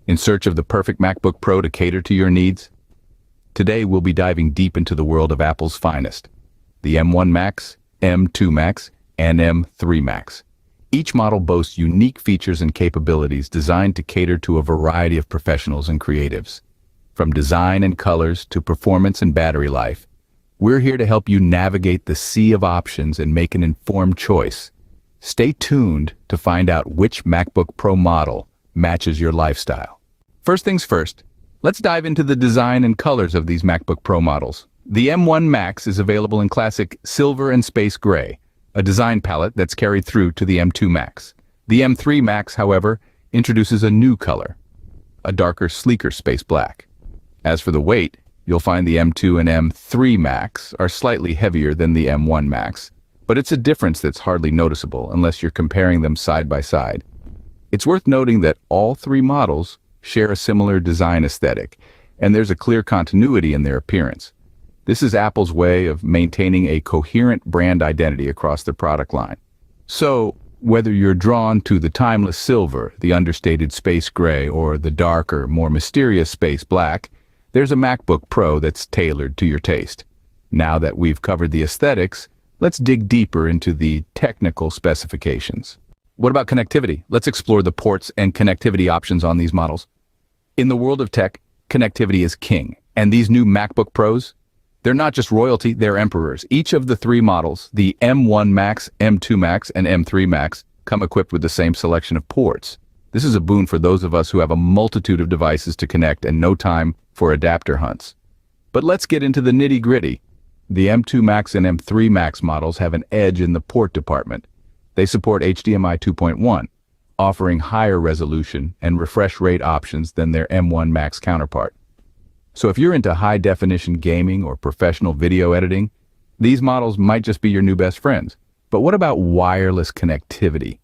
In search of the perfect MacBook Pro to cater to your needs? Today we'll be diving deep into the world of Apple's finest, the M1 Max, M2 Max, and M3 Max. Each model boasts unique features and capabilities designed to cater to a variety of professionals and creatives. From design and colors to performance and battery life, we're here to help you navigate the sea of options and make an informed choice. Stay tuned to find out which MacBook Pro model matches your lifestyle. First things first, let's dive into the design and colors of these MacBook Pro models. The M1 Max is available in classic silver and space gray, a design palette that's carried through to the M2 Max. The M3 Max, however, introduces a new color, a darker, sleeker space black. As for the weight, you'll find the M2 and M3 Max are slightly heavier than the M1 Max, but it's a difference that's hardly noticeable unless you're comparing them side by side. It's worth noting that all three models share a similar design aesthetic, and there's a clear continuity in their appearance. This is Apple's way of maintaining a coherent brand identity across their product line. So, whether you're drawn to the timeless silver, the understated space gray, or the darker, more mysterious space black, there's a MacBook Pro that's tailored to your taste. Now that we've covered the aesthetics, let's dig deeper into the technical specifications. What about connectivity? Let's explore the ports and connectivity options on these models. In the world of tech, connectivity is king, and these new MacBook Pros, they're not just royalty, they're emperors. Each of the three models, the M1 Max, M2 Max, and M3 Max, come equipped with the same selection of ports. This is a boon for those of us who have a multitude of devices to connect and no time for adapter hunts. But let's get into the nitty-gritty. The M2 Max and M3 Max models have an edge in the port department. They support HDMI 2.1, offering higher resolution and refresh rate options than their M1 Max counterpart. So if you're into high-definition gaming or professional video editing, these models might just be your new best friends. But what about wireless connectivity?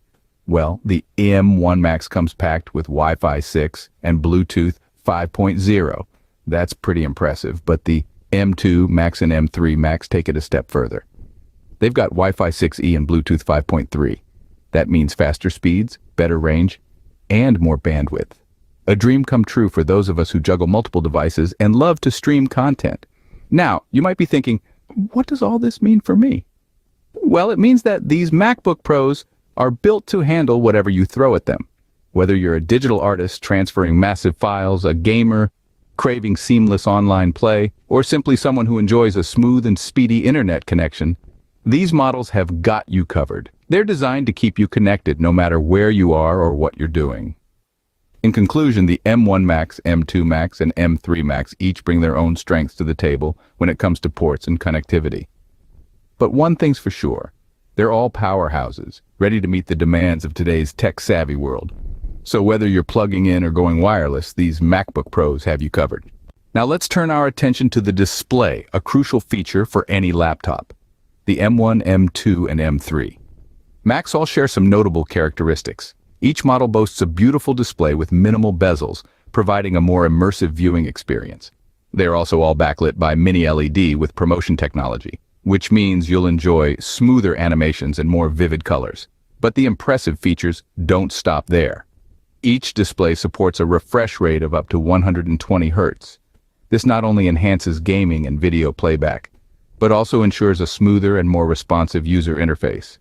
Well, the M1 Max comes packed with Wi-Fi 6 and Bluetooth 5.0. That's pretty impressive, but the M2 Max and M3 Max take it a step further. They've got Wi-Fi 6E and Bluetooth 5.3. That means faster speeds, better range, and more bandwidth. A dream come true for those of us who juggle multiple devices and love to stream content. Now, you might be thinking, what does all this mean for me? Well, it means that these MacBook Pros are built to handle whatever you throw at them. Whether you're a digital artist transferring massive files, a gamer craving seamless online play, or simply someone who enjoys a smooth and speedy internet connection, these models have got you covered. They're designed to keep you connected no matter where you are or what you're doing. In conclusion, the M1 Max, M2 Max, and M3 Max each bring their own strengths to the table when it comes to ports and connectivity. But one thing's for sure, they're all powerhouses, ready to meet the demands of today's tech-savvy world. So whether you're plugging in or going wireless, these MacBook Pros have you covered. Now let's turn our attention to the display, a crucial feature for any laptop. The M1, M2, and M3. Macs all share some notable characteristics. Each model boasts a beautiful display with minimal bezels, providing a more immersive viewing experience. They're also all backlit by mini LED with promotion technology, which means you'll enjoy smoother animations and more vivid colors. But the impressive features don't stop there. Each display supports a refresh rate of up to 120 Hz. This not only enhances gaming and video playback, but also ensures a smoother and more responsive user interface.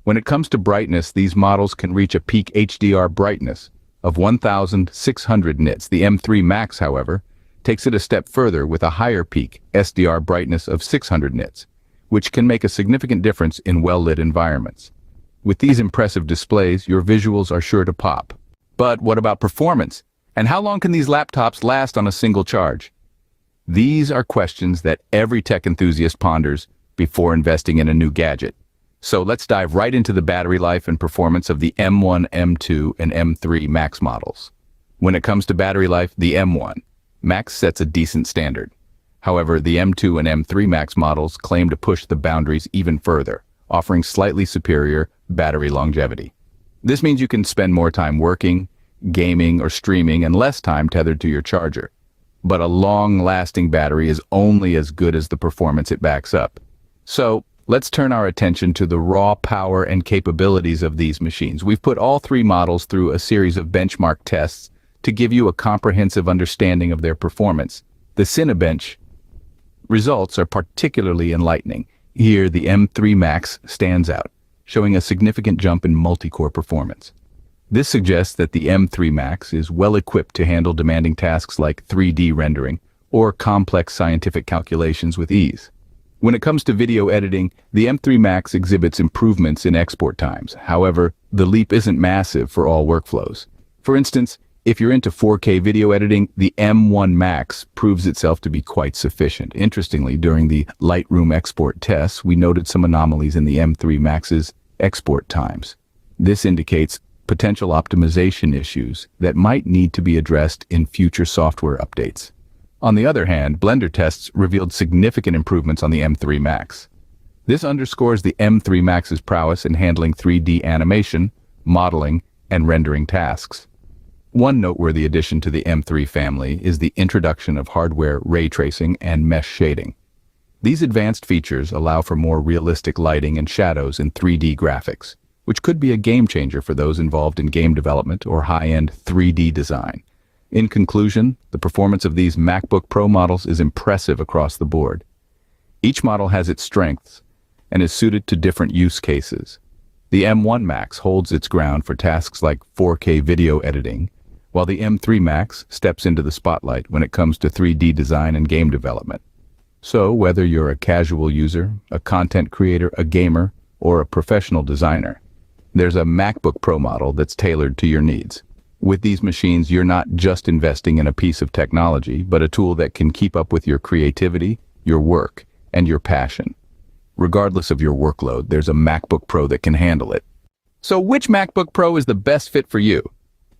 When it comes to brightness, these models can reach a peak HDR brightness of 1,600 nits. The M3 Max, however, takes it a step further with a higher peak SDR brightness of 600 nits, which can make a significant difference in well-lit environments. With these impressive displays, your visuals are sure to pop. But what about performance? And how long can these laptops last on a single charge? These are questions that every tech enthusiast ponders before investing in a new gadget. So let's dive right into the battery life and performance of the M1, M2, and M3 Max models. When it comes to battery life, the M1 Max sets a decent standard. However, the M2 and M3 Max models claim to push the boundaries even further, offering slightly superior battery longevity. This means you can spend more time working, gaming, or streaming and less time tethered to your charger. But a long-lasting battery is only as good as the performance it backs up. So, let's turn our attention to the raw power and capabilities of these machines. We've put all three models through a series of benchmark tests to give you a comprehensive understanding of their performance. The Cinebench results are particularly enlightening. Here, the M3 Max stands out, showing a significant jump in multi-core performance. This suggests that the M3 Max is well equipped to handle demanding tasks like 3D rendering or complex scientific calculations with ease. When it comes to video editing, the M3 Max exhibits improvements in export times. However, the leap isn't massive for all workflows. For instance, if you're into 4K video editing, the M1 Max proves itself to be quite sufficient. Interestingly, during the Lightroom export tests, we noted some anomalies in the M3 Max's export times. This indicates potential optimization issues that might need to be addressed in future software updates. On the other hand, Blender tests revealed significant improvements on the M3 Max. This underscores the M3 Max's prowess in handling 3D animation, modeling, and rendering tasks. One noteworthy addition to the M3 family is the introduction of hardware ray tracing and mesh shading. These advanced features allow for more realistic lighting and shadows in 3D graphics, which could be a game changer for those involved in game development or high-end 3D design. In conclusion, the performance of these MacBook Pro models is impressive across the board. Each model has its strengths and is suited to different use cases. The M1 Max holds its ground for tasks like 4K video editing, while the M3 Max steps into the spotlight when it comes to 3D design and game development. So, whether you're a casual user, a content creator, a gamer, or a professional designer, there's a MacBook Pro model that's tailored to your needs. With these machines, you're not just investing in a piece of technology, but a tool that can keep up with your creativity, your work, and your passion. Regardless of your workload, there's a MacBook Pro that can handle it. So which MacBook Pro is the best fit for you?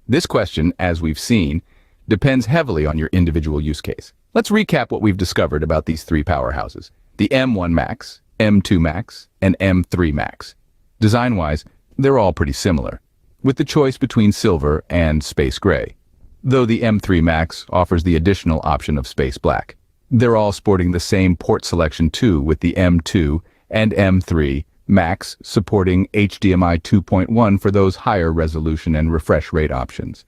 This question, as we've seen, depends heavily on your individual use case. Let's recap what we've discovered about these three powerhouses: the M1 Max, M2 Max, and M3 Max. Design-wise, they're all pretty similar, with the choice between silver and space gray, though the M3 Max offers the additional option of space black. They're all sporting the same port selection too, with the M2 and M3 Max supporting HDMI 2.1 for those higher resolution and refresh rate options.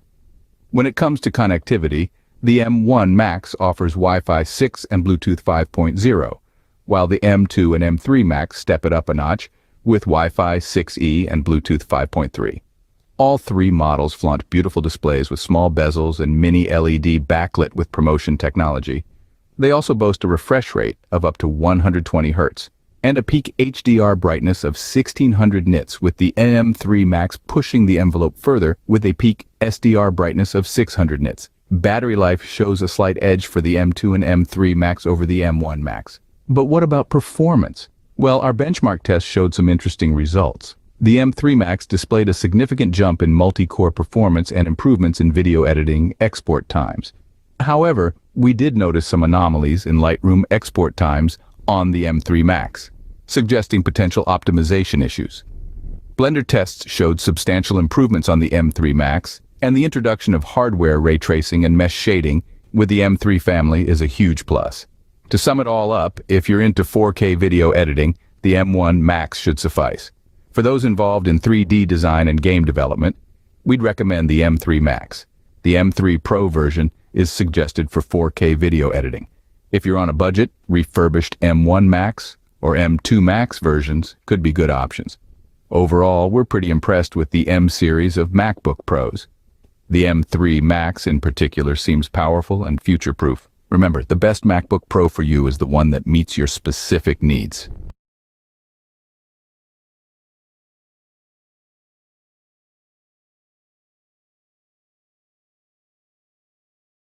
When it comes to connectivity, the M1 Max offers Wi-Fi 6 and Bluetooth 5.0, while the M2 and M3 Max step it up a notch with Wi-Fi 6E and Bluetooth 5.3. All three models flaunt beautiful displays with small bezels and mini LED backlit with promotion technology. They also boast a refresh rate of up to 120 Hz and a peak HDR brightness of 1600 nits, with the M3 Max pushing the envelope further with a peak SDR brightness of 600 nits. Battery life shows a slight edge for the M2 and M3 Max over the M1 Max. But what about performance? Well, our benchmark test showed some interesting results. The M3 Max displayed a significant jump in multi-core performance and improvements in video editing export times. However, we did notice some anomalies in Lightroom export times on the M3 Max, suggesting potential optimization issues. Blender tests showed substantial improvements on the M3 Max, and the introduction of hardware ray tracing and mesh shading with the M3 family is a huge plus. To sum it all up, if you're into 4K video editing, the M1 Max should suffice. For those involved in 3D design and game development, we'd recommend the M3 Max. The M3 Pro version is suggested for 4K video editing. If you're on a budget, refurbished M1 Max or M2 Max versions could be good options. Overall, we're pretty impressed with the M series of MacBook Pros. The M3 Max in particular seems powerful and future-proof. Remember, the best MacBook Pro for you is the one that meets your specific needs.